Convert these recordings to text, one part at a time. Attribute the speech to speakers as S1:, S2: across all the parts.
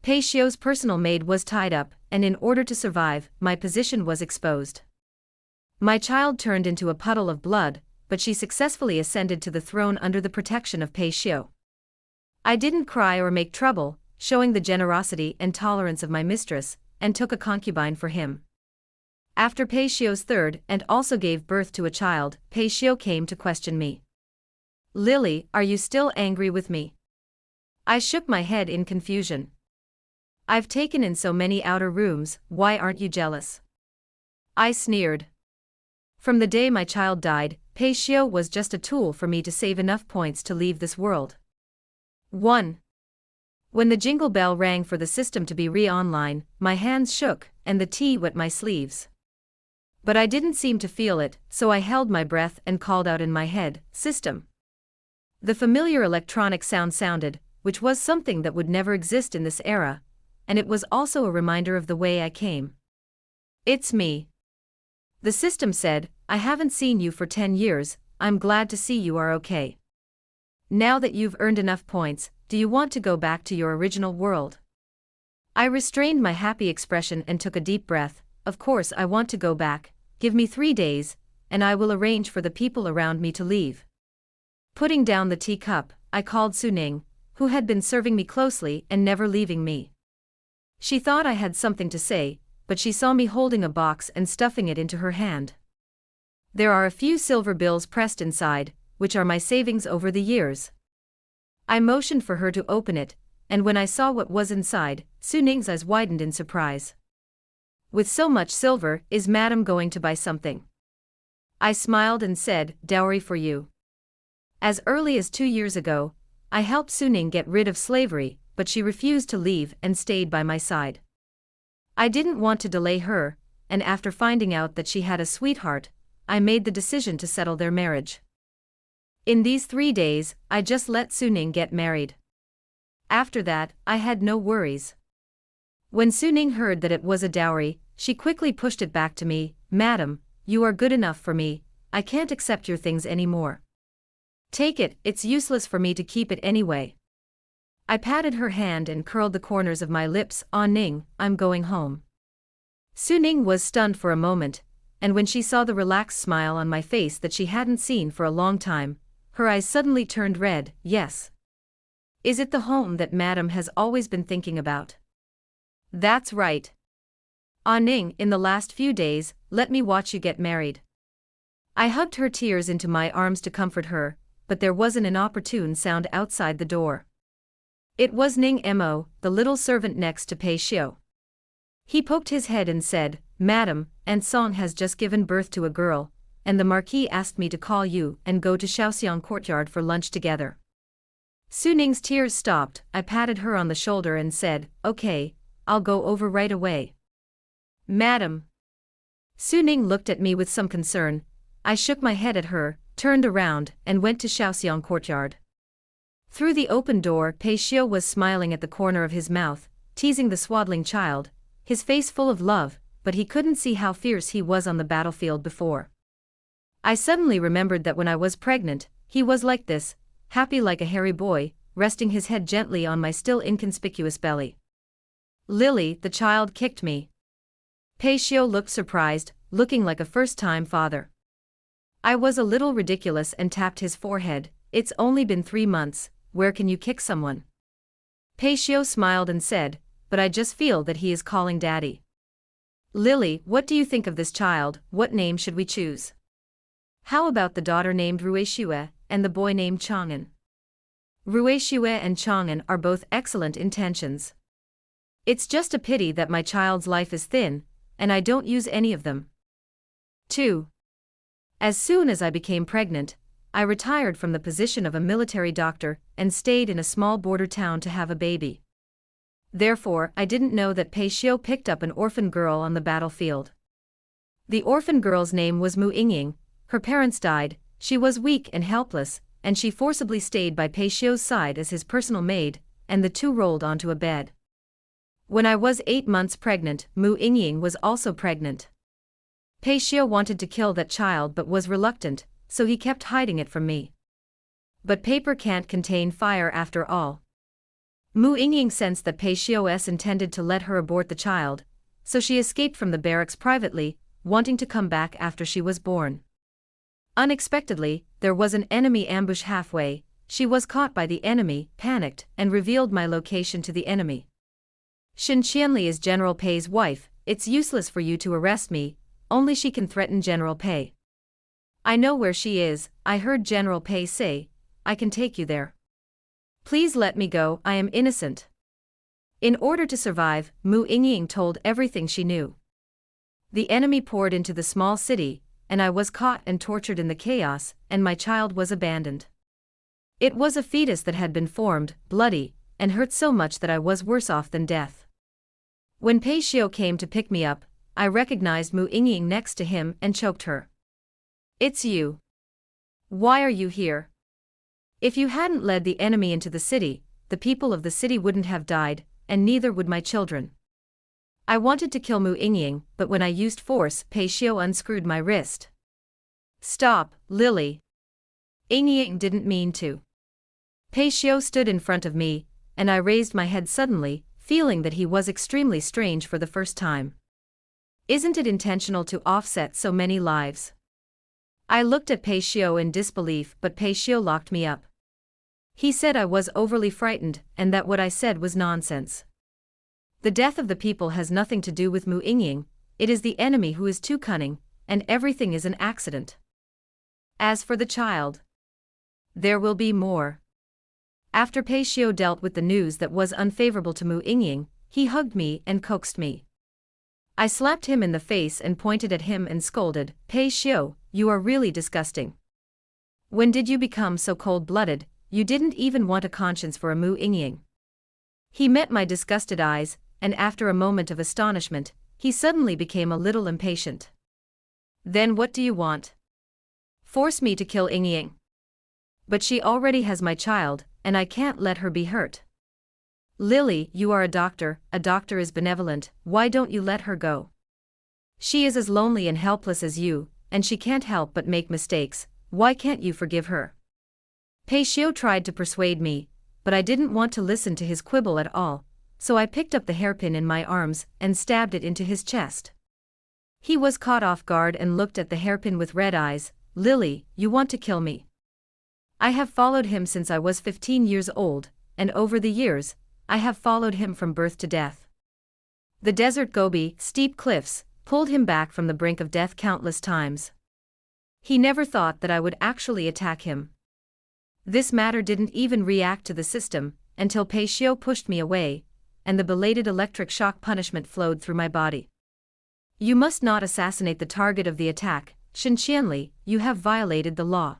S1: Pei Xiu's personal maid was tied up, and in order to survive, my position was exposed. My child turned into a puddle of blood, but she successfully ascended to the throne under the protection of Pei Xiu. I didn't cry or make trouble, showing the generosity and tolerance of my mistress, and took a concubine for him. After Pei Xiu's third and also gave birth to a child, Pei Xiu came to question me. "Lily, are you still angry with me?" I shook my head in confusion. "I've taken in so many outer rooms, why aren't you jealous?" I sneered. From the day my child died, Pei Xiu was just a tool for me to save enough points to leave this world. 1. When the jingle bell rang for the system to be re-online, my hands shook, and the tea wet my sleeves. But I didn't seem to feel it, so I held my breath and called out in my head, "System." The familiar electronic sound sounded, which was something that would never exist in this era, and it was also a reminder of the way I came. "It's me." The system said, "I haven't seen you for 10 years, I'm glad to see you are okay. Now that you've earned enough points, do you want to go back to your original world?" I restrained my happy expression and took a deep breath. "Of course I want to go back, give me 3 days, and I will arrange for the people around me to leave." Putting down the teacup, I called Suning, who had been serving me closely and never leaving me. She thought I had something to say, but she saw me holding a box and stuffing it into her hand. There are a few silver bills pressed inside, which are my savings over the years. I motioned for her to open it, and when I saw what was inside, Suning's eyes widened in surprise. "With so much silver, is madam going to buy something?" I smiled and said, "Dowry for you." As early as 2 years ago, I helped Suning get rid of slavery, but she refused to leave and stayed by my side. I didn't want to delay her, and after finding out that she had a sweetheart, I made the decision to settle their marriage. In these 3 days, I just let Suning get married. After that, I had no worries. When Suning heard that it was a dowry, she quickly pushed it back to me. "Madam, you are good enough for me, I can't accept your things anymore. Take it, it's useless for me to keep it anyway." I patted her hand and curled the corners of my lips. "Ah Ning, I'm going home." Suning was stunned for a moment, and when she saw the relaxed smile on my face that she hadn't seen for a long time, her eyes suddenly turned red. "Yes. Is it the home that madam has always been thinking about?" "That's right. Ah Ning, in the last few days, let me watch you get married." I hugged her tears into my arms to comfort her, but there wasn't an opportune sound outside the door. It was Ning Mo, the little servant next to Pei Xiu. He poked his head and said, "Madam, Aunt Song has just given birth to a girl, and the Marquis asked me to call you and go to Shaoxiang courtyard for lunch together." Suning's tears stopped. I patted her on the shoulder and said, "Okay, I'll go over right away." "Madam." Suning looked at me with some concern. I shook my head at her, turned around, and went to Shaoxiang courtyard. Through the open door, Pei Xiu was smiling at the corner of his mouth, teasing the swaddling child, his face full of love, but he couldn't see how fierce he was on the battlefield before. I suddenly remembered that when I was pregnant, he was like this, happy like a hairy boy, resting his head gently on my still inconspicuous belly. "Lily, the child kicked me." Pei Xiu looked surprised, looking like a first-time father. I was a little ridiculous and tapped his forehead. "It's only been 3 months, where can you kick someone?" Pei Xiu smiled and said, "But I just feel that he is calling daddy." "Lily, what do you think of this child? What name should we choose? How about the daughter named Ruixue, and the boy named Chang'an?" Ruixue and Chang'an are both excellent intentions. It's just a pity that my child's life is thin, and I don't use any of them. 2. As soon as I became pregnant, I retired from the position of a military doctor and stayed in a small border town to have a baby. Therefore, I didn't know that Pei Xiu picked up an orphan girl on the battlefield. The orphan girl's name was Mu Yingying. Her parents died, she was weak and helpless, and she forcibly stayed by Pei Xiu's side as his personal maid, and the two rolled onto a bed. When I was 8 months pregnant, Mu Yingying was also pregnant. Pei Xiu wanted to kill that child but was reluctant, so he kept hiding it from me. But paper can't contain fire after all. Mu Yingying sensed that Pei Xiu intended to let her abort the child, so she escaped from the barracks privately, wanting to come back after she was born. Unexpectedly, there was an enemy ambush halfway. She was caught by the enemy, panicked, and revealed my location to the enemy. Xin Qianli is General Pei's wife. It's useless for you to arrest me, only she can threaten General Pei. I know where she is, I heard General Pei say, I can take you there. Please let me go, I am innocent. In order to survive, Mu Yingying told everything she knew. The enemy poured into the small city, and I was caught and tortured in the chaos, and my child was abandoned. It was a fetus that had been formed, bloody, and hurt so much that I was worse off than death. When Pei Xiu came to pick me up, I recognized Mu Yingying next to him and choked her. It's you. Why are you here? If you hadn't led the enemy into the city, the people of the city wouldn't have died, and neither would my children. I wanted to kill Mu Yingying, but when I used force, Pei Xiu unscrewed my wrist. Stop, Lily. Yingying didn't mean to. Pei Xiu stood in front of me, and I raised my head suddenly, feeling that he was extremely strange for the first time. Isn't it intentional to offset so many lives? I looked at Pei Xiu in disbelief, but Pei Xiu locked me up. He said I was overly frightened, and that what I said was nonsense. The death of the people has nothing to do with Mu Yingying, it is the enemy who is too cunning, and everything is an accident. As for the child, there will be more. After Pei Xiu dealt with the news that was unfavorable to Mu Yingying, he hugged me and coaxed me. I slapped him in the face and pointed at him and scolded, Pei Xiu, you are really disgusting. When did you become so cold-blooded? You didn't even want a conscience for a Mu Yingying. He met my disgusted eyes, and after a moment of astonishment, he suddenly became a little impatient. Then what do you want? Force me to kill Yingying. But she already has my child, and I can't let her be hurt. Lily, you are a doctor is benevolent, why don't you let her go? She is as lonely and helpless as you, and she can't help but make mistakes, why can't you forgive her? Pei Xiu tried to persuade me, but I didn't want to listen to his quibble at all, so I picked up the hairpin in my arms and stabbed it into his chest. He was caught off guard and looked at the hairpin with red eyes. Lily, you want to kill me? I have followed him since I was 15 years old, and over the years, I have followed him from birth to death. The desert Gobi, steep cliffs, pulled him back from the brink of death countless times. He never thought that I would actually attack him. This matter didn't even react to the system, until Pei Xiu pushed me away, and the belated electric shock punishment flowed through my body. You must not assassinate the target of the attack, Xin Qianli, you have violated the law.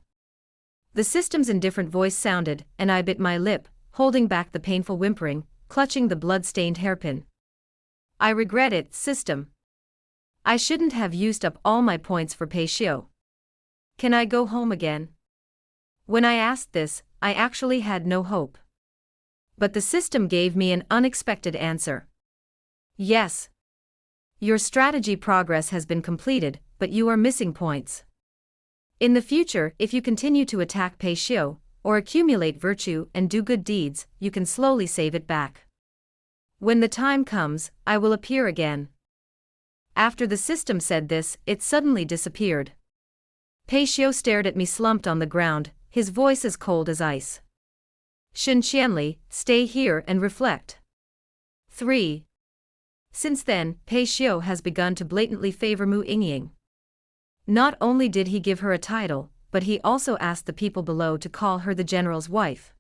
S1: The system's indifferent voice sounded, and I bit my lip, holding back the painful whimpering, clutching the blood-stained hairpin. I regret it, system. I shouldn't have used up all my points for Pei Xiu. Can I go home again? When I asked this, I actually had no hope. But the system gave me an unexpected answer. Yes. Your strategy progress has been completed, but you are missing points. In the future, if you continue to attack Pei Xiu, or accumulate virtue and do good deeds, you can slowly save it back. When the time comes, I will appear again. After the system said this, it suddenly disappeared. Pei Xiu stared at me slumped on the ground, his voice as cold as ice. Xin Qianli, stay here and reflect. 3. Since then, Pei Xiu has begun to blatantly favor Mu Yingying. Not only did he give her a title, but he also asked the people below to call her the general's wife.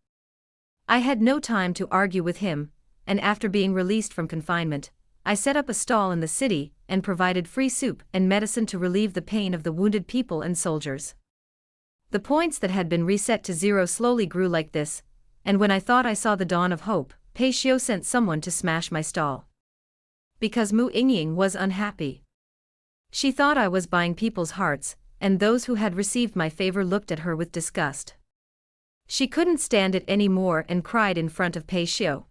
S1: I had no time to argue with him, and after being released from confinement, I set up a stall in the city and provided free soup and medicine to relieve the pain of the wounded people and soldiers. The points that had been reset to 0 slowly grew like this, and when I thought I saw the dawn of hope, Pei Xiu sent someone to smash my stall. Because Mu Yingying was unhappy. She thought I was buying people's hearts, and those who had received my favor looked at her with disgust. She couldn't stand it anymore and cried in front of Pei Xiu.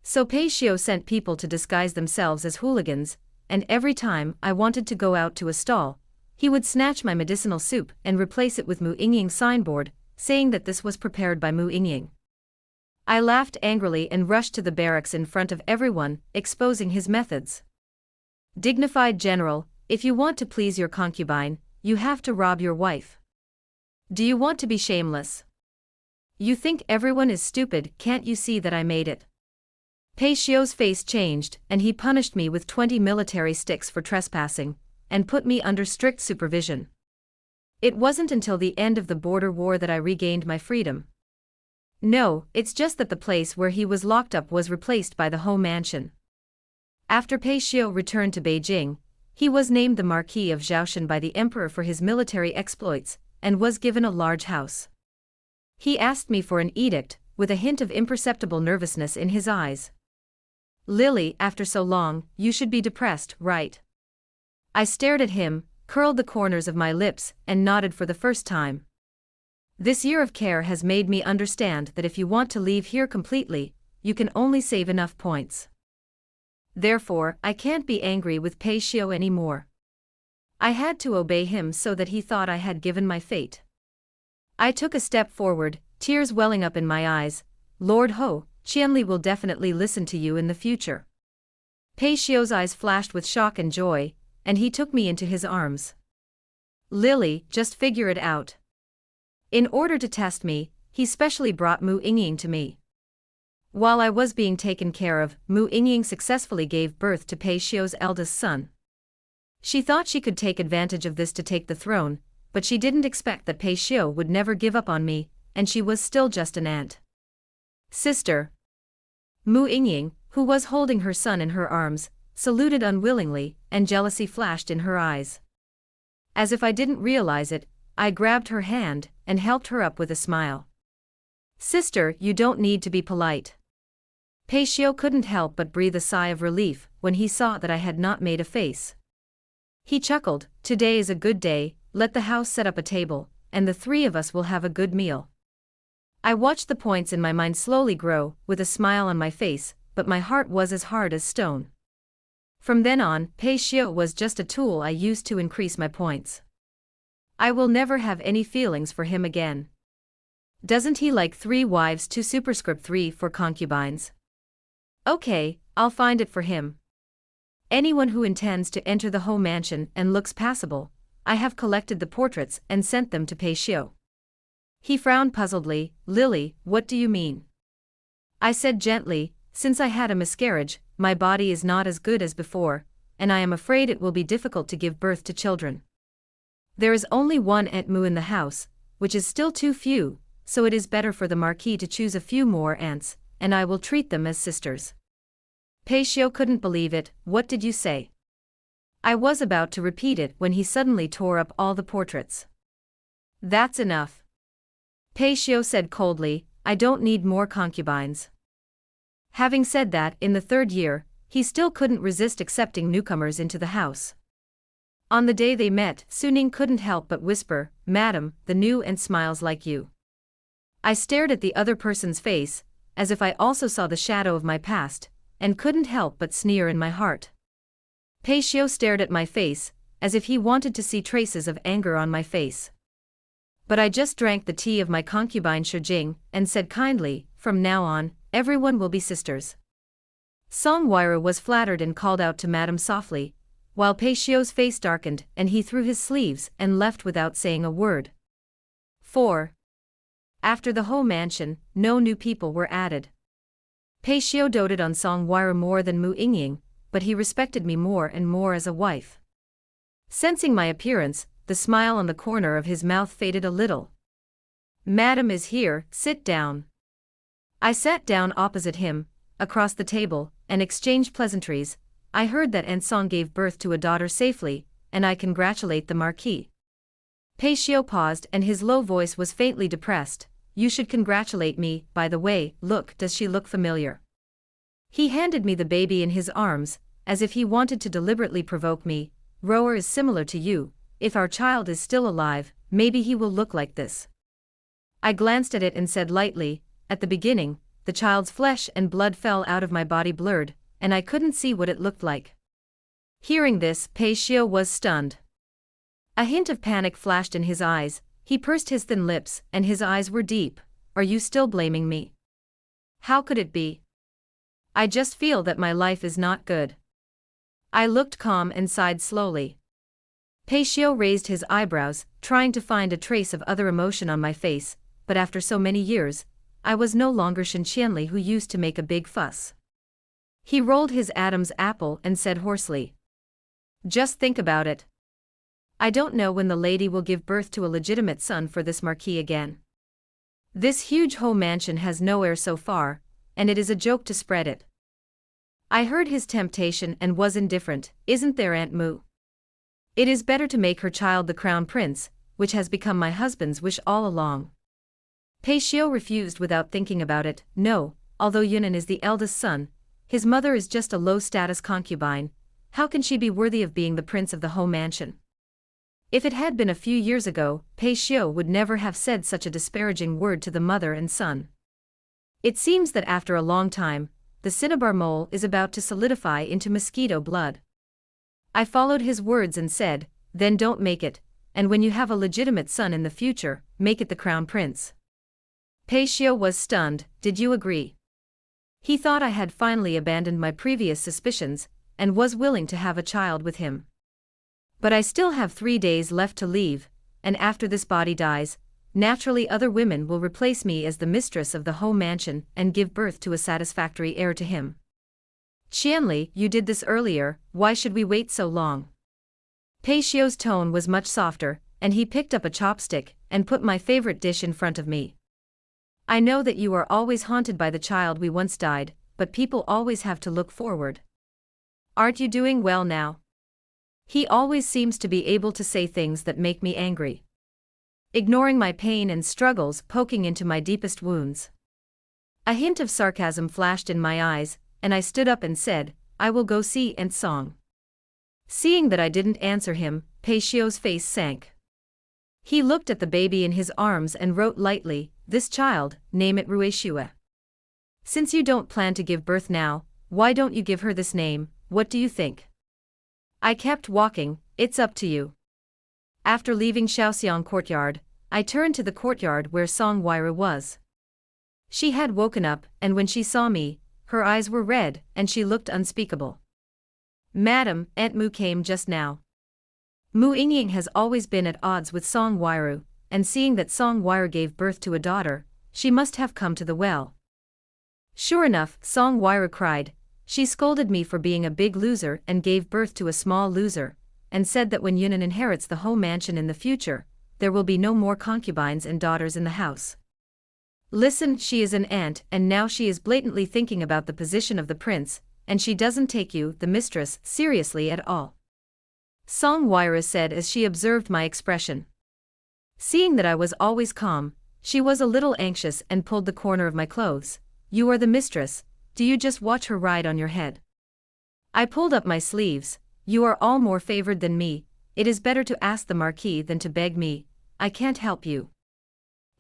S1: So Pei Xiu sent people to disguise themselves as hooligans, and every time I wanted to go out to a stall, he would snatch my medicinal soup and replace it with Mu Yingying's signboard, saying that this was prepared by Mu Yingying. I laughed angrily and rushed to the barracks in front of everyone, exposing his methods. Dignified general, if you want to please your concubine, you have to rob your wife. Do you want to be shameless? You think everyone is stupid, can't you see that I made it? Pei Xiu's face changed, and he punished me with 20 military sticks for trespassing, and put me under strict supervision. It wasn't until the end of the border war that I regained my freedom. No, it's just that the place where he was locked up was replaced by the home mansion. After Pei Xiu returned to Beijing, he was named the Marquis of Zhaoshan by the emperor for his military exploits, and was given a large house. He asked me for an edict, with a hint of imperceptible nervousness in his eyes. Lily, after so long, you should be depressed, right? I stared at him, curled the corners of my lips, and nodded for the first time. This year of care has made me understand that if you want to leave here completely, you can only save enough points. Therefore, I can't be angry with Pei Xiu anymore. I had to obey him so that he thought I had given my fate. I took a step forward, tears welling up in my eyes. Lord Ho, Qianli will definitely listen to you in the future. Pei Xiu's eyes flashed with shock and joy, and he took me into his arms. Lily, just figure it out. In order to test me, he specially brought Mu Yingying to me. While I was being taken care of, Mu Yingying successfully gave birth to Pei Xiu's eldest son. She thought she could take advantage of this to take the throne, but she didn't expect that Pei Xiu would never give up on me, and she was still just an aunt. Sister. Mu Yingying, who was holding her son in her arms, saluted unwillingly, and jealousy flashed in her eyes. As if I didn't realize it, I grabbed her hand and helped her up with a smile. Sister, you don't need to be polite. Pei Xiu couldn't help but breathe a sigh of relief when he saw that I had not made a face. He chuckled, today is a good day, let the house set up a table, and the three of us will have a good meal. I watched the points in my mind slowly grow, with a smile on my face, but my heart was as hard as stone. From then on, Pei Xiu was just a tool I used to increase my points. I will never have any feelings for him again. Doesn't he like 3 wives 2 superscript 3 for concubines? Okay, I'll find it for him. Anyone who intends to enter the home mansion and looks passable, I have collected the portraits and sent them to Pei Xiu. He frowned puzzledly. Lily, what do you mean? I said gently, since I had a miscarriage, my body is not as good as before, and I am afraid it will be difficult to give birth to children. There is only one Aunt Mu in the house, which is still too few, so it is better for the Marquis to choose a few more aunts, and I will treat them as sisters. Pei Xiu couldn't believe it. What did you say? I was about to repeat it when he suddenly tore up all the portraits. That's enough. Pei Xiu said coldly, I don't need more concubines. Having said that, in the 3rd year, he still couldn't resist accepting newcomers into the house. On the day they met, Suning couldn't help but whisper, Madam, the new and smiles like you. I stared at the other person's face, as if I also saw the shadow of my past, and couldn't help but sneer in my heart. Pei Xiu stared at my face, as if he wanted to see traces of anger on my face. But I just drank the tea of my concubine Shijing, and said kindly, from now on, everyone will be sisters. Song Huiru was flattered and called out to Madam softly, while Pei Xiu's face darkened and he threw his sleeves and left without saying a word. 4. After the whole mansion, no new people were added. Pei Xiu doted on Song Huiru more than Mu Yingying, but he respected me more and more as a wife. Sensing my appearance, the smile on the corner of his mouth faded a little. Madam is here, sit down. I sat down opposite him, across the table, and exchanged pleasantries. I heard that Aunt Song gave birth to a daughter safely, and I congratulate the Marquis. Pei Xiu paused and his low voice was faintly depressed. You should congratulate me, by the way, look, does she look familiar? He handed me the baby in his arms, as if he wanted to deliberately provoke me. Rower is similar to you, if our child is still alive, maybe he will look like this. I glanced at it and said lightly, at the beginning, the child's flesh and blood fell out of my body blurred, and I couldn't see what it looked like. Hearing this, Pei Xiu was stunned. A hint of panic flashed in his eyes, he pursed his thin lips, and his eyes were deep. Are you still blaming me? How could it be? I just feel that my life is not good. I looked calm and sighed slowly. Pei Xiu raised his eyebrows, trying to find a trace of other emotion on my face, but after so many years, I was no longer Shen Qianli who used to make a big fuss. He rolled his Adam's apple and said hoarsely. Just think about it. I don't know when the lady will give birth to a legitimate son for this marquis again. This huge Ho mansion has no heir so far, and it is a joke to spread it. I heard his temptation and was indifferent, isn't there, Aunt Mu? It is better to make her child the crown prince, which has become my husband's wish all along. Pei Xiu refused without thinking about it. No, although Yunnan is the eldest son, his mother is just a low-status concubine. How can she be worthy of being the prince of the Ho mansion? If it had been a few years ago, Pei Xiu would never have said such a disparaging word to the mother and son. It seems that after a long time, the cinnabar mole is about to solidify into mosquito blood. I followed his words and said, then don't make it, and when you have a legitimate son in the future, make it the crown prince. Pei Xiu was stunned. Did you agree? He thought I had finally abandoned my previous suspicions, and was willing to have a child with him. But I still have 3 days left to leave, and after this body dies, naturally other women will replace me as the mistress of the Ho mansion and give birth to a satisfactory heir to him. Qianli, you did this earlier, why should we wait so long? Pei Xiu's tone was much softer, and he picked up a chopstick and put my favorite dish in front of me. I know that you are always haunted by the child we once died, but people always have to look forward. Aren't you doing well now? He always seems to be able to say things that make me angry. Ignoring my pain and struggles poking into my deepest wounds. A hint of sarcasm flashed in my eyes, and I stood up and said, I will go see Aunt Song. Seeing that I didn't answer him, Pei Xiu's face sank. He looked at the baby in his arms and wrote lightly, this child, name it Rui Xue. Since you don't plan to give birth now, why don't you give her this name, what do you think? I kept walking, it's up to you. After leaving Shaoxiang courtyard, I turned to the courtyard where Song Huaira was. She had woken up, and when she saw me, her eyes were red, and she looked unspeakable. Madam, Aunt Mu came just now. Mu Yingying has always been at odds with Song Huaira, and seeing that Song Huaira gave birth to a daughter, she must have come to the well. Sure enough, Song Huaira cried. She scolded me for being a big loser and gave birth to a small loser, and said that when Yunnan inherits the Ho mansion in the future, there will be no more concubines and daughters in the house. Listen, she is an aunt, and now she is blatantly thinking about the position of the prince, and she doesn't take you, the mistress, seriously at all. Song Huaira said as she observed my expression. Seeing that I was always calm, she was a little anxious and pulled the corner of my clothes. You are the mistress, do you just watch her ride on your head? I pulled up my sleeves. You are all more favored than me, it is better to ask the marquis than to beg me, I can't help you.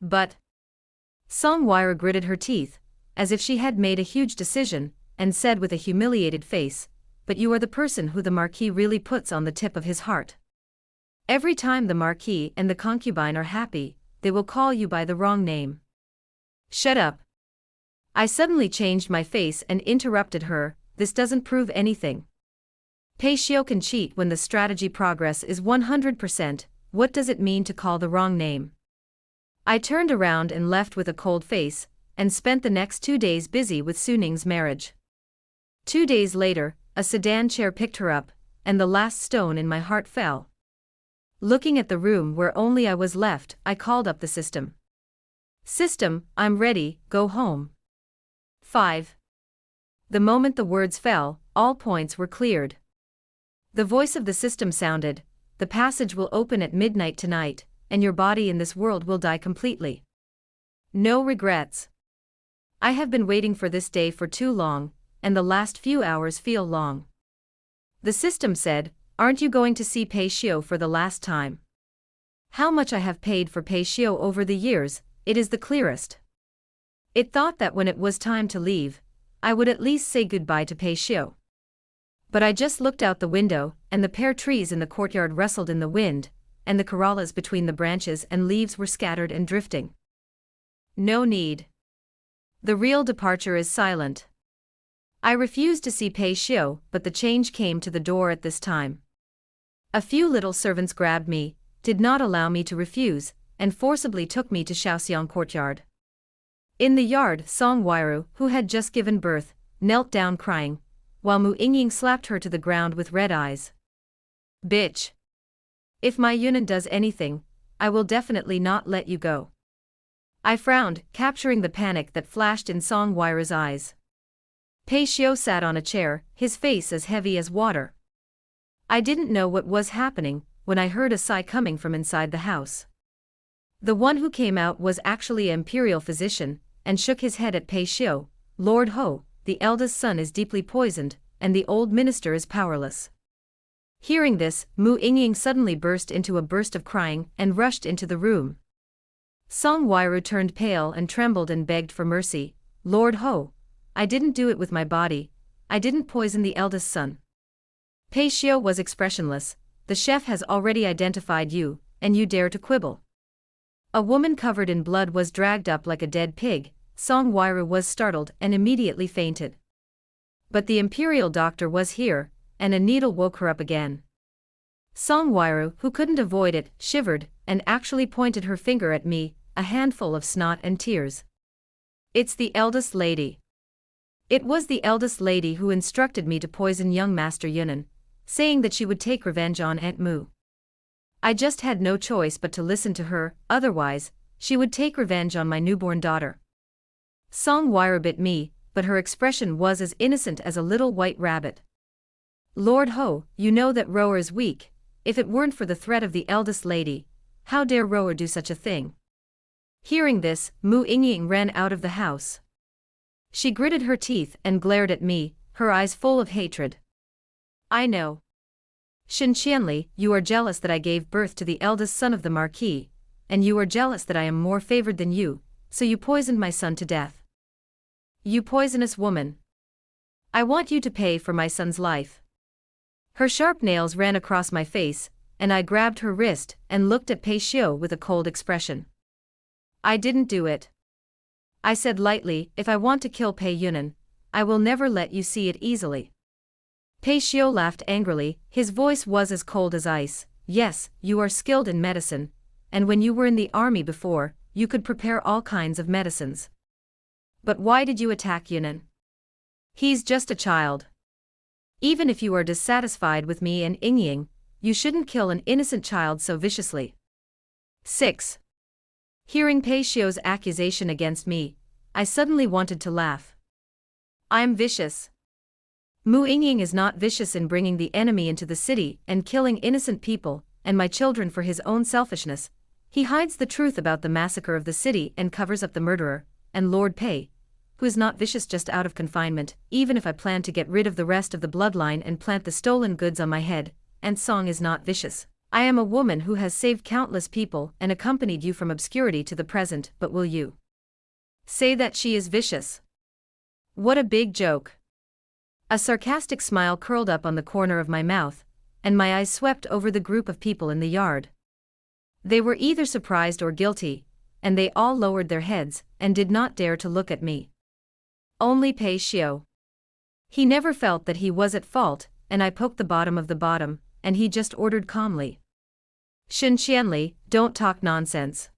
S1: But. Song Huaira gritted her teeth, as if she had made a huge decision, and said with a humiliated face, but you are the person who the marquis really puts on the tip of his heart. Every time the marquis and the concubine are happy, they will call you by the wrong name. Shut up. I suddenly changed my face and interrupted her, this doesn't prove anything. Pei Xiu can cheat when the strategy progress is 100%, what does it mean to call the wrong name? I turned around and left with a cold face, and spent the next 2 days busy with Su Ning's marriage. 2 days later, a sedan chair picked her up, and the last stone in my heart fell. Looking at the room where only I was left, I called up the system. System, I'm ready, go home. 5. The moment the words fell, all points were cleared. The voice of the system sounded, the passage will open at midnight tonight, and your body in this world will die completely. No regrets. I have been waiting for this day for too long, and the last few hours feel long. The system said, aren't you going to see Pei Xiu for the last time? How much I have paid for Pei Xiu over the years, it is the clearest. It thought that when it was time to leave, I would at least say goodbye to Pei Xiu. But I just looked out the window, and the pear trees in the courtyard rustled in the wind, and the corollas between the branches and leaves were scattered and drifting. No need. The real departure is silent. I refused to see Pei Xiu, but the change came to the door at this time. A few little servants grabbed me, did not allow me to refuse, and forcibly took me to Shaoxiang courtyard. In the yard, Song Wairu, who had just given birth, knelt down crying, while Mu Yingying slapped her to the ground with red eyes. Bitch! If my Yunnan does anything, I will definitely not let you go. I frowned, capturing the panic that flashed in Song Wairu's eyes. Pei Xiu sat on a chair, his face as heavy as water. I didn't know what was happening when I heard a sigh coming from inside the house. The one who came out was actually an imperial physician, and shook his head at Pei Xiu. Lord Ho, the eldest son is deeply poisoned, and the old minister is powerless. Hearing this, Mu Yingying suddenly burst into a burst of crying and rushed into the room. Song Wairu turned pale and trembled and begged for mercy. Lord Ho, I didn't do it with my body, I didn't poison the eldest son. Pei Xiu was expressionless. The chef has already identified you, and you dare to quibble. A woman covered in blood was dragged up like a dead pig. Song Wairu was startled and immediately fainted. But the imperial doctor was here, and a needle woke her up again. Song Wairu, who couldn't avoid it, shivered, and actually pointed her finger at me, a handful of snot and tears. It's the eldest lady. It was the eldest lady who instructed me to poison young Master Yunnan, saying that she would take revenge on Aunt Mu. I just had no choice but to listen to her, otherwise, she would take revenge on my newborn daughter. Song Wairu bit me, but her expression was as innocent as a little white rabbit. Lord Ho, you know that Rower is weak. If it weren't for the threat of the eldest lady, how dare Rower do such a thing? Hearing this, Mu Yingying ran out of the house. She gritted her teeth and glared at me, her eyes full of hatred. I know. Shen Qianli, you are jealous that I gave birth to the eldest son of the Marquis, and you are jealous that I am more favored than you, so you poisoned my son to death. You poisonous woman. I want you to pay for my son's life. Her sharp nails ran across my face, and I grabbed her wrist and looked at Pei Xiu with a cold expression. I didn't do it. I said lightly, if I want to kill Pei Yunnan, I will never let you see it easily. Pei Xiu laughed angrily, his voice was as cold as ice. Yes, you are skilled in medicine, and when you were in the army before, you could prepare all kinds of medicines. But why did you attack Yunnan? He's just a child. Even if you are dissatisfied with me and Yingying, you shouldn't kill an innocent child so viciously. 6. Hearing Pei Xiu's accusation against me, I suddenly wanted to laugh. I'm vicious. Mu Yingying is not vicious in bringing the enemy into the city and killing innocent people and my children for his own selfishness. He hides the truth about the massacre of the city and covers up the murderer, and Lord Pei, who is not vicious just out of confinement, even if I plan to get rid of the rest of the bloodline and plant the stolen goods on my head, and Song is not vicious. I am a woman who has saved countless people and accompanied you from obscurity to the present, but will you say that she is vicious? What a big joke. A sarcastic smile curled up on the corner of my mouth, and my eyes swept over the group of people in the yard. They were either surprised or guilty, and they all lowered their heads and did not dare to look at me. Only Pei Xiu. He never felt that he was at fault, and I poked the bottom of the bottom, and he just ordered calmly. Shen Qianli, don't talk nonsense.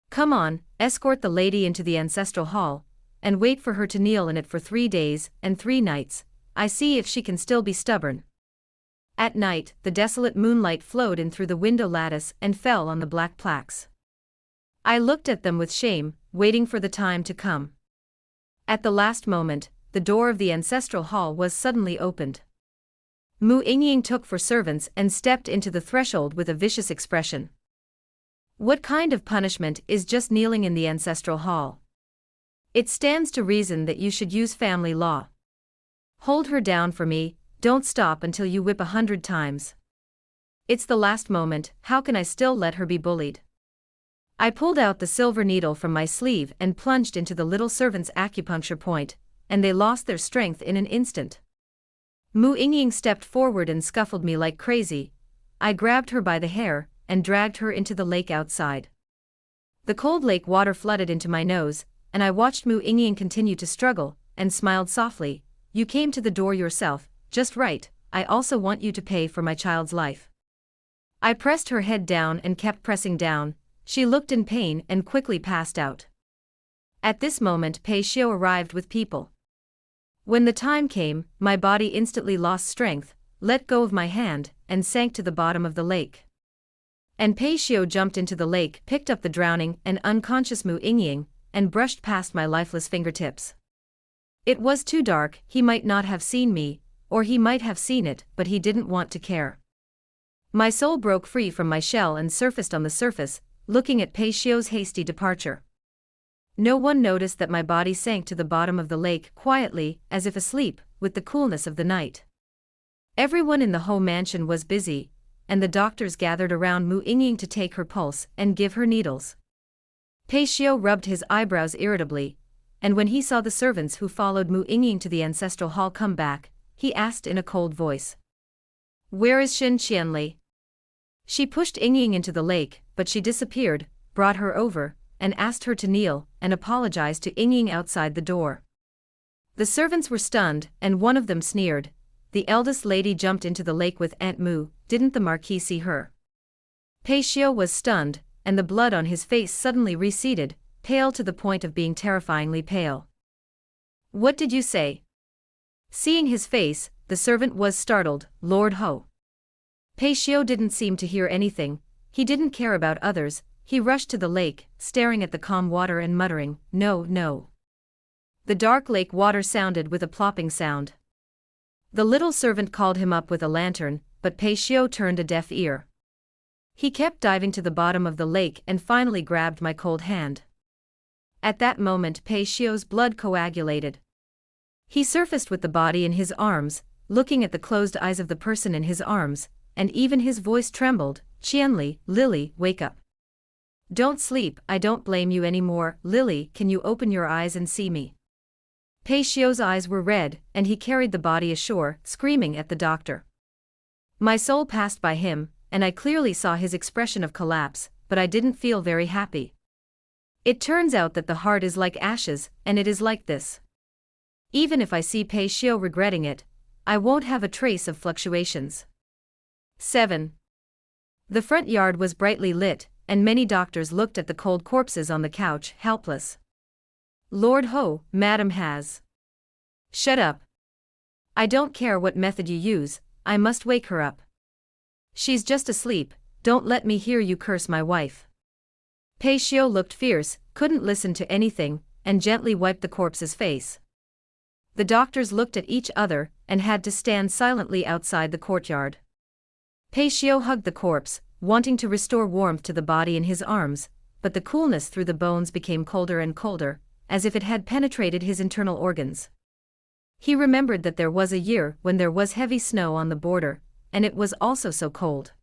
S1: Come on, escort the lady into the ancestral hall, and wait for her to kneel in it for 3 days and 3 nights. I see if she can still be stubborn. At night, the desolate moonlight flowed in through the window lattice and fell on the black plaques. I looked at them with shame, waiting for the time to come. At the last moment, the door of the ancestral hall was suddenly opened. Mu Yingying took for servants and stepped into the threshold with a vicious expression. What kind of punishment is just kneeling in the ancestral hall? It stands to reason that you should use family law. Hold her down for me, don't stop until you whip 100 times. It's the last moment, how can I still let her be bullied? I pulled out the silver needle from my sleeve and plunged into the little servant's acupuncture point, and they lost their strength in an instant. Mu Yingying stepped forward and scuffled me like crazy. I grabbed her by the hair and dragged her into the lake outside. The cold lake water flooded into my nose, and I watched Mu Yingying continue to struggle, and smiled softly. You came to the door yourself, just right, I also want you to pay for my child's life. I pressed her head down and kept pressing down. She looked in pain and quickly passed out. At this moment Pei Xiu arrived with people. When the time came, my body instantly lost strength, let go of my hand, and sank to the bottom of the lake. And Pei Xiu jumped into the lake, picked up the drowning and unconscious Mu Yingying, and brushed past my lifeless fingertips. It was too dark, he might not have seen me, or he might have seen it, but he didn't want to care. My soul broke free from my shell and surfaced on the surface, looking at Pei Xiu's hasty departure. No one noticed that my body sank to the bottom of the lake quietly, as if asleep, with the coolness of the night. Everyone in the whole mansion was busy, and the doctors gathered around Mu Yingying to take her pulse and give her needles. Pei Xiu rubbed his eyebrows irritably, and when he saw the servants who followed Mu Yingying to the ancestral hall come back, he asked in a cold voice, "Where is Xin Qianli?" She pushed Yingying into the lake, but she disappeared, brought her over, and asked her to kneel, and apologized to Yingying outside the door. The servants were stunned, and one of them sneered. The eldest lady jumped into the lake with Aunt Mu, didn't the Marquis see her? Pei Xiu was stunned, and the blood on his face suddenly receded, pale to the point of being terrifyingly pale. "What did you say?" Seeing his face, the servant was startled. "Lord Ho." Pei Xiu didn't seem to hear anything, he didn't care about others, he rushed to the lake, staring at the calm water and muttering, "No, no." The dark lake water sounded with a plopping sound. The little servant called him up with a lantern, but Pei Xiu turned a deaf ear. He kept diving to the bottom of the lake and finally grabbed my cold hand. At that moment Pei Xiu's blood coagulated. He surfaced with the body in his arms, looking at the closed eyes of the person in his arms, and even his voice trembled. "Qianli, Lily, wake up. Don't sleep, I don't blame you anymore. Lily, can you open your eyes and see me?" Pei Xiu's eyes were red, and he carried the body ashore, screaming at the doctor. My soul passed by him, and I clearly saw his expression of collapse, but I didn't feel very happy. It turns out that the heart is like ashes, and it is like this. Even if I see Pei Xiu regretting it, I won't have a trace of fluctuations. 7. The front yard was brightly lit, and many doctors looked at the cold corpses on the couch, helpless. "Lord Ho, Madam has." "Shut up. I don't care what method you use, I must wake her up. She's just asleep, don't let me hear you curse my wife." Pei Xiu looked fierce, couldn't listen to anything, and gently wiped the corpse's face. The doctors looked at each other, and had to stand silently outside the courtyard. Pei Xiu hugged the corpse, wanting to restore warmth to the body in his arms, but the coolness through the bones became colder and colder, as if it had penetrated his internal organs. He remembered that there was a year when there was heavy snow on the border, and it was also so cold.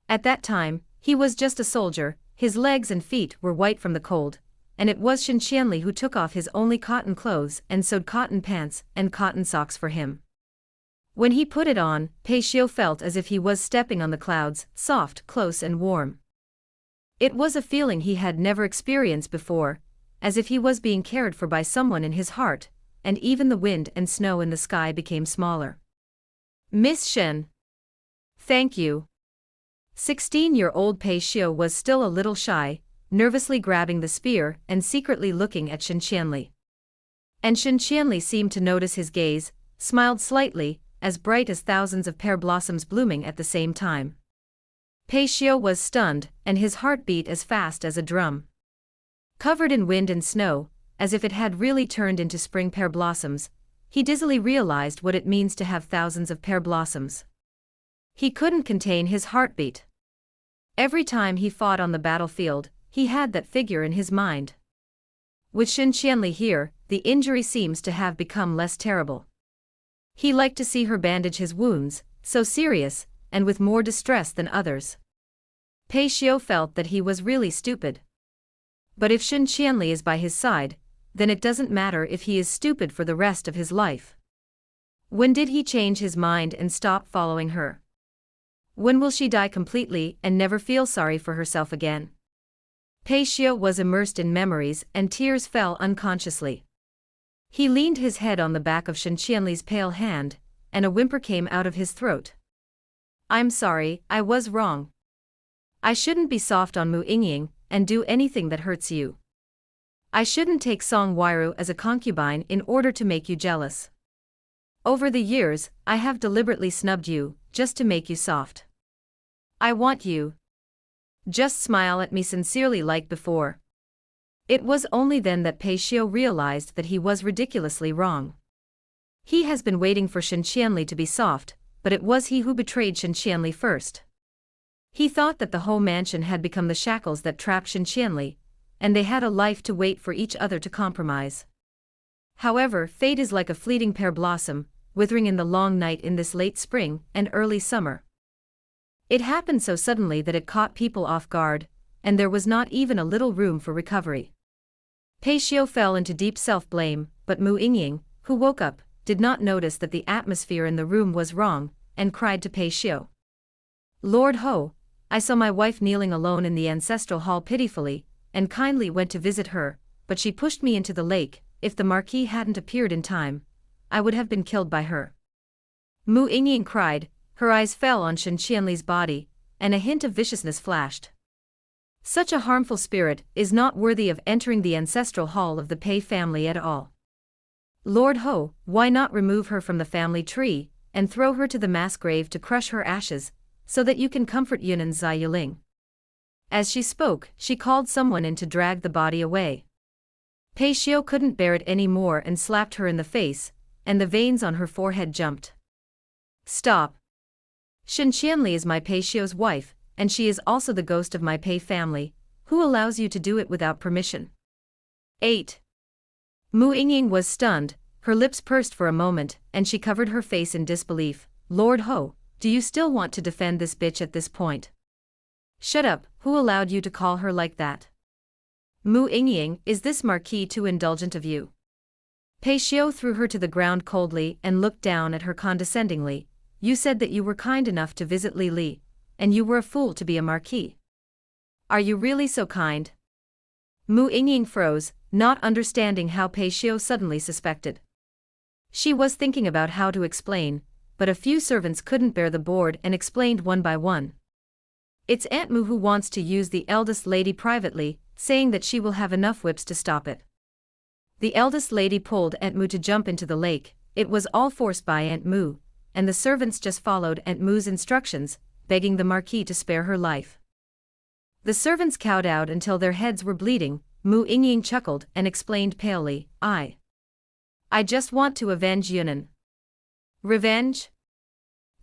S1: At that time, he was just a soldier, his legs and feet were white from the cold, and it was Xin Qianli who took off his only cotton clothes and sewed cotton pants and cotton socks for him. When he put it on, Pei Xiu felt as if he was stepping on the clouds, soft, close and warm. It was a feeling he had never experienced before, as if he was being cared for by someone in his heart, and even the wind and snow in the sky became smaller. "Miss Shen." "Thank you." 16-year-old Pei Xiu was still a little shy, nervously grabbing the spear and secretly looking at Xin Qianli. And Xin Qianli seemed to notice his gaze, smiled slightly, as bright as thousands of pear blossoms blooming at the same time. Pei Xiu was stunned, and his heart beat as fast as a drum. Covered in wind and snow, as if it had really turned into spring pear blossoms, he dizzily realized what it means to have thousands of pear blossoms. He couldn't contain his heartbeat. Every time he fought on the battlefield, he had that figure in his mind. With Xin Qianli here, the injury seems to have become less terrible. He liked to see her bandage his wounds, so serious, and with more distress than others. Pei Xiu felt that he was really stupid. But if Xin Qianli is by his side, then it doesn't matter if he is stupid for the rest of his life. When did he change his mind and stop following her? When will she die completely and never feel sorry for herself again? Pei Xiu was immersed in memories and tears fell unconsciously. He leaned his head on the back of Shen Qianli's pale hand, and a whimper came out of his throat. I'm sorry, I was wrong. I shouldn't be soft on Mu Yingying and do anything that hurts you. I shouldn't take Song Wairu as a concubine in order to make you jealous. Over the years, I have deliberately snubbed you, just to make you soft. I want you. Just smile at me sincerely like before. It was only then that Pei Xiu realized that he was ridiculously wrong. He has been waiting for Shen Qianli to be soft, but it was he who betrayed Shen Qianli first. He thought that the whole mansion had become the shackles that trapped Shen Qianli, and they had a life to wait for each other to compromise. However, fate is like a fleeting pear blossom, withering in the long night in this late spring and early summer. It happened so suddenly that it caught people off guard, and there was not even a little room for recovery. Pei Xiu fell into deep self-blame, but Mu Yingying, who woke up, did not notice that the atmosphere in the room was wrong, and cried to Pei Xiu. Lord Ho, I saw my wife kneeling alone in the ancestral hall pitifully, and kindly went to visit her, but she pushed me into the lake. If the Marquis hadn't appeared in time, I would have been killed by her. Mu Yingying cried, her eyes fell on Shen Qianli's body, and a hint of viciousness flashed. Such a harmful spirit is not worthy of entering the ancestral hall of the Pei family at all. Lord Ho, why not remove her from the family tree, and throw her to the mass grave to crush her ashes, so that you can comfort Yunnan Zai Yuling? As she spoke, she called someone in to drag the body away. Pei Xiu couldn't bear it any more and slapped her in the face, and the veins on her forehead jumped. Stop! Shen Qianli is my Pei Xiu's wife, and she is also the ghost of my Pei family. Who allows you to do it without permission? 8. Mu Yingying was stunned, her lips pursed for a moment, and she covered her face in disbelief. Lord Ho, do you still want to defend this bitch at this point? Shut up, who allowed you to call her like that? Mu Yingying, is this Marquis too indulgent of you? Pei Xiu threw her to the ground coldly and looked down at her condescendingly. You said that you were kind enough to visit Li Li, and you were a fool to be a Marquis. Are you really so kind? Mu Yingying froze, not understanding how Pei Xiu suddenly suspected. She was thinking about how to explain, but a few servants couldn't bear the board and explained one by one. It's Aunt Mu who wants to use the eldest lady privately, saying that she will have enough whips to stop it. The eldest lady pulled Aunt Mu to jump into the lake. It was all forced by Aunt Mu, and the servants just followed Aunt Mu's instructions, begging the Marquis to spare her life. The servants cowed out until their heads were bleeding. Mu Yingying chuckled and explained palely, I just want to avenge Yunnan. Revenge?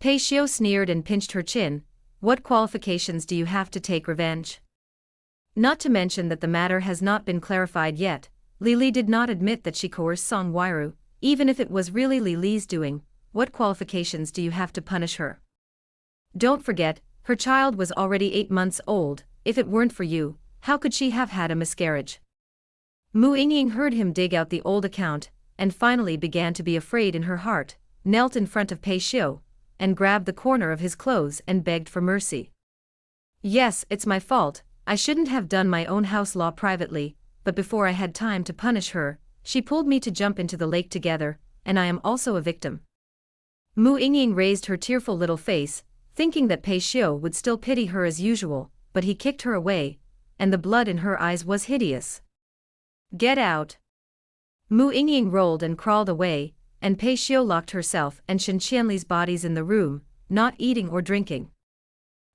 S1: Pei Xiu sneered and pinched her chin. What qualifications do you have to take revenge? Not to mention that the matter has not been clarified yet. Li Li did not admit that she coerced Song Wairu, even if it was really Li Li's doing. What qualifications do you have to punish her? Don't forget, her child was already 8 months old. If it weren't for you, how could she have had a miscarriage? Mu Yingying heard him dig out the old account, and finally began to be afraid in her heart, knelt in front of Pei Xiu, and grabbed the corner of his clothes and begged for mercy. Yes, it's my fault. I shouldn't have done my own house law privately, but before I had time to punish her, she pulled me to jump into the lake together, and I am also a victim. Mu Yingying raised her tearful little face, thinking that Pei Xiu would still pity her as usual, but he kicked her away, and the blood in her eyes was hideous. Get out! Mu Yingying rolled and crawled away, and Pei Xiu locked herself and Shen Qianli's bodies in the room, not eating or drinking.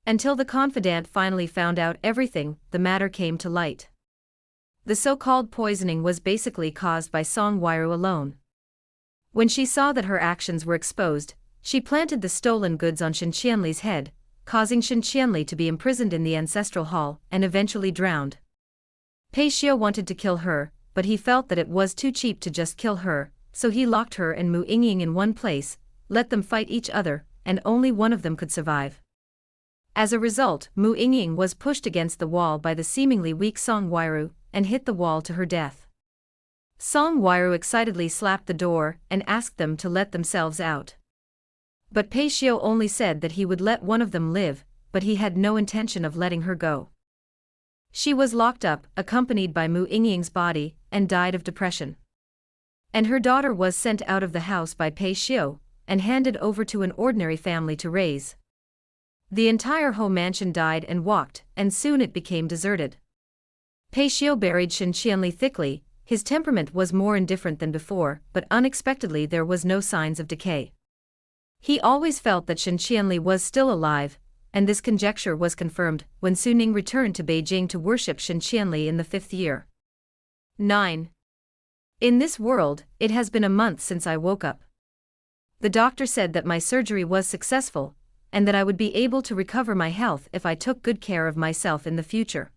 S1: Until the confidant finally found out everything, the matter came to light. The so-called poisoning was basically caused by Song Wairu alone. When she saw that her actions were exposed, she planted the stolen goods on Shen Qianli's head, causing Shen Qianli to be imprisoned in the ancestral hall and eventually drowned. Pei Xiu wanted to kill her, but he felt that it was too cheap to just kill her, so he locked her and Mu Yingying in one place, let them fight each other, and only one of them could survive. As a result, Mu Yingying was pushed against the wall by the seemingly weak Song Wairu, and hit the wall to her death. Song Wairu excitedly slapped the door and asked them to let themselves out. But Pei Xiu only said that he would let one of them live, but he had no intention of letting her go. She was locked up, accompanied by Mu Yingying's body, and died of depression. And her daughter was sent out of the house by Pei Xiu, and handed over to an ordinary family to raise. The entire Ho mansion died and walked, and soon it became deserted. Pei Xiu buried Shen Qianli thickly. His temperament was more indifferent than before, but unexpectedly there was no signs of decay. He always felt that Shen Qianli was still alive, and this conjecture was confirmed when Suning returned to Beijing to worship Shen Qianli in the 5th year. 9. In this world, it has been a month since I woke up. The doctor said that my surgery was successful, and that I would be able to recover my health if I took good care of myself in the future.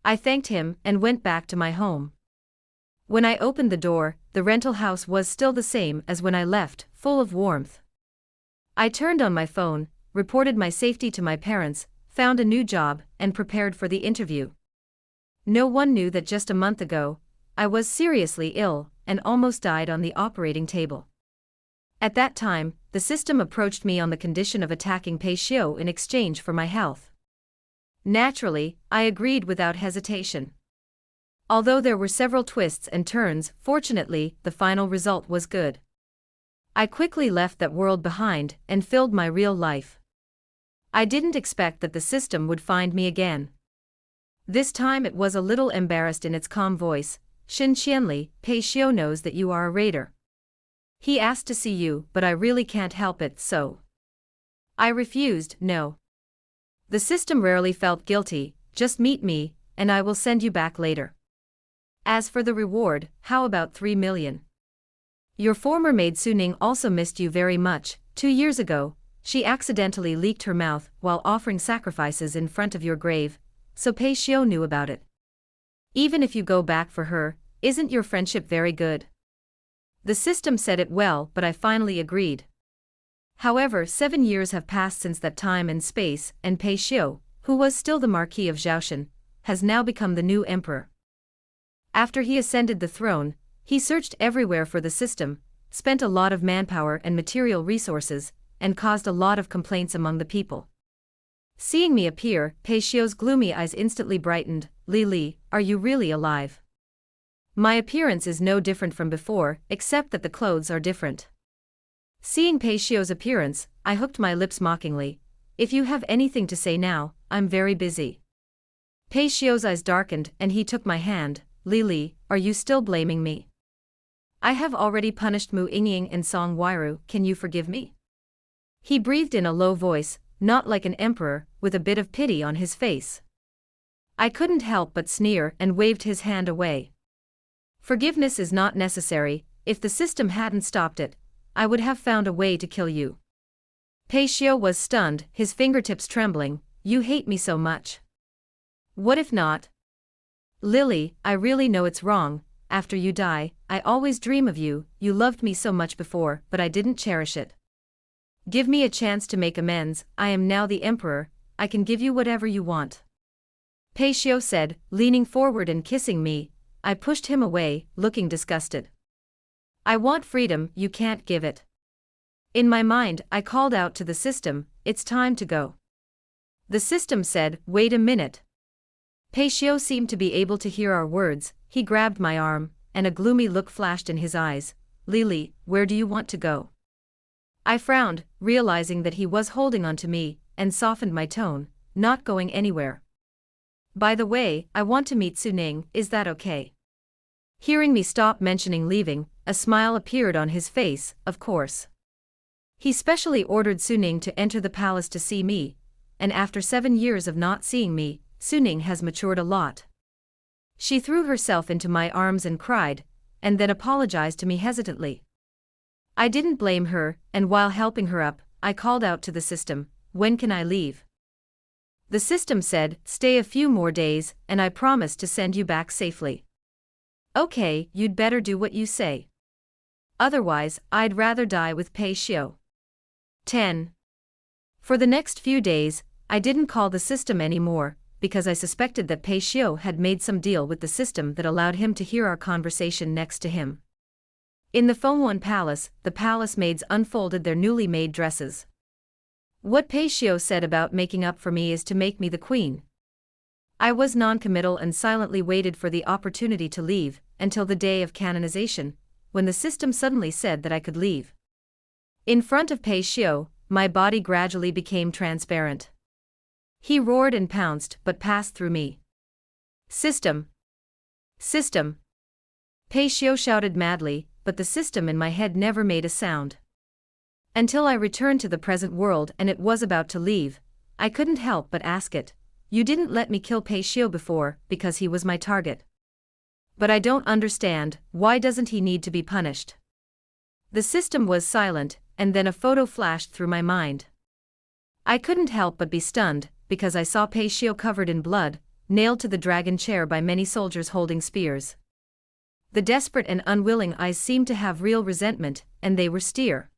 S1: I thanked him and went back to my home. When I opened the door, the rental house was still the same as when I left, full of warmth. I turned on my phone, reported my safety to my parents, found a new job, and prepared for the interview. No one knew that just a month ago, I was seriously ill and almost died on the operating table. At that time, the system approached me on the condition of attacking Pei Xiu in exchange for my health. Naturally, I agreed without hesitation. Although there were several twists and turns, fortunately, the final result was good. I quickly left that world behind and filled my real life. I didn't expect that the system would find me again. This time it was a little embarrassed in its calm voice. Shen Qianli, Pei Xiu knows that you are a raider. He asked to see you, but I really can't help it, so. I refused, no. The system rarely felt guilty, just meet me, and I will send you back later. As for the reward, how about 3 million? Your former maid Suning also missed you very much. 2 years ago, she accidentally leaked her mouth while offering sacrifices in front of your grave, so Pei Xiu knew about it. Even if you go back for her, isn't your friendship very good? The system said it well, but I finally agreed. However, 7 years have passed since that time and space, and Pei Xiu, who was still the Marquis of Zhaoshan, has now become the new emperor. After he ascended the throne, he searched everywhere for the system, spent a lot of manpower and material resources, and caused a lot of complaints among the people. Seeing me appear, Pei Xiu's gloomy eyes instantly brightened. Li, are you really alive? My appearance is no different from before, except that the clothes are different. Seeing Pei Xiu's appearance, I hooked my lips mockingly. If you have anything to say now, I'm very busy. Pei Xiu's eyes darkened and he took my hand. Li, are you still blaming me? I have already punished Mu Yingying and Song Weiru, can you forgive me? He breathed in a low voice, not like an emperor, with a bit of pity on his face. I couldn't help but sneer and waved his hand away. Forgiveness is not necessary. If the system hadn't stopped it, I would have found a way to kill you. Pei Xiu was stunned, his fingertips trembling. You hate me so much. What if not? Lily, I really know it's wrong. After you die, I always dream of you. You loved me so much before, but I didn't cherish it. Give me a chance to make amends. I am now the emperor. I can give you whatever you want. Pei Xiu said, leaning forward and kissing me. I pushed him away, looking disgusted. I want freedom, you can't give it. In my mind, I called out to the system, it's time to go. The system said, wait a minute. Pei Xiu seemed to be able to hear our words. He grabbed my arm, and a gloomy look flashed in his eyes. Lily, where do you want to go? I frowned, realizing that he was holding on to me, and softened my tone, not going anywhere. By the way, I want to meet Suning, is that okay? Hearing me stop mentioning leaving, a smile appeared on his face, of course. He specially ordered Suning to enter the palace to see me, and after 7 years of not seeing me, Suning has matured a lot. She threw herself into my arms and cried, and then apologized to me hesitantly. I didn't blame her, and while helping her up, I called out to the system, when can I leave? The system said, stay a few more days, and I promise to send you back safely. Okay, you'd better do what you say. Otherwise, I'd rather die with Pei Xiu. 10. For the next few days, I didn't call the system anymore, because I suspected that Pei Xiu had made some deal with the system that allowed him to hear our conversation next to him. In the Fengwan Palace, the palace maids unfolded their newly made dresses. What Pei Xiu said about making up for me is to make me the queen. I was non-committal and silently waited for the opportunity to leave, until the day of canonization, when the system suddenly said that I could leave. In front of Pei Xiu, my body gradually became transparent. He roared and pounced but passed through me. System! System! Pei Xiu shouted madly, but the system in my head never made a sound. Until I returned to the present world and it was about to leave, I couldn't help but ask it. You didn't let me kill Pei Xiu before, because he was my target. But I don't understand, why doesn't he need to be punished? The system was silent, and then a photo flashed through my mind. I couldn't help but be stunned, because I saw Pei Xiu covered in blood, nailed to the dragon chair by many soldiers holding spears. The desperate and unwilling eyes seemed to have real resentment, and they were stare.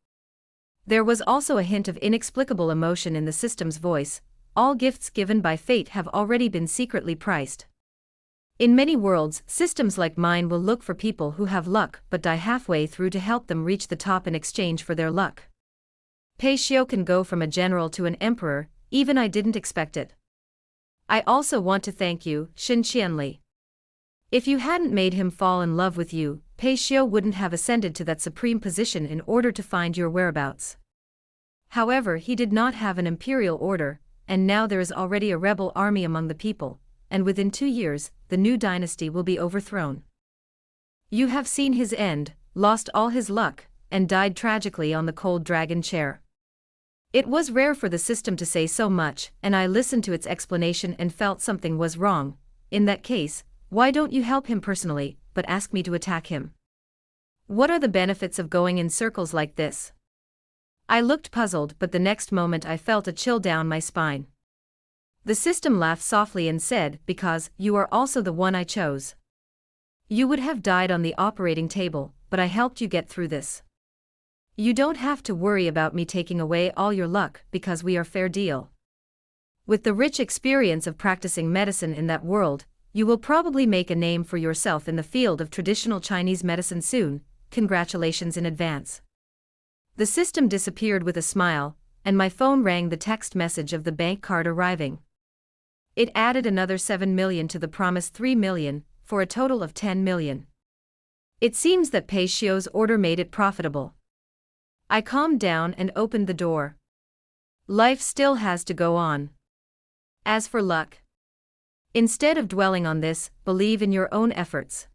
S1: There was also a hint of inexplicable emotion in the system's voice. All gifts given by fate have already been secretly priced. In many worlds, systems like mine will look for people who have luck but die halfway through to help them reach the top in exchange for their luck. Pei Xiu can go from a general to an emperor, even I didn't expect it. I also want to thank you, Xin Qianli. If you hadn't made him fall in love with you, Pei Xiu wouldn't have ascended to that supreme position in order to find your whereabouts. However, he did not have an imperial order, and now there is already a rebel army among the people, and within 2 years, the new dynasty will be overthrown. You have seen his end, lost all his luck, and died tragically on the cold dragon chair. It was rare for the system to say so much, and I listened to its explanation and felt something was wrong. In that case, why don't you help him personally, but ask me to attack him? What are the benefits of going in circles like this? I looked puzzled, but the next moment I felt a chill down my spine. The system laughed softly and said, because you are also the one I chose. You would have died on the operating table, but I helped you get through this. You don't have to worry about me taking away all your luck because we are fair deal. With the rich experience of practicing medicine in that world, you will probably make a name for yourself in the field of traditional Chinese medicine soon. Congratulations in advance. The system disappeared with a smile, and my phone rang the text message of the bank card arriving. It added another 7 million to the promised 3 million, for a total of 10 million. It seems that Pei Xiu's order made it profitable. I calmed down and opened the door. Life still has to go on. As for luck, instead of dwelling on this, believe in your own efforts.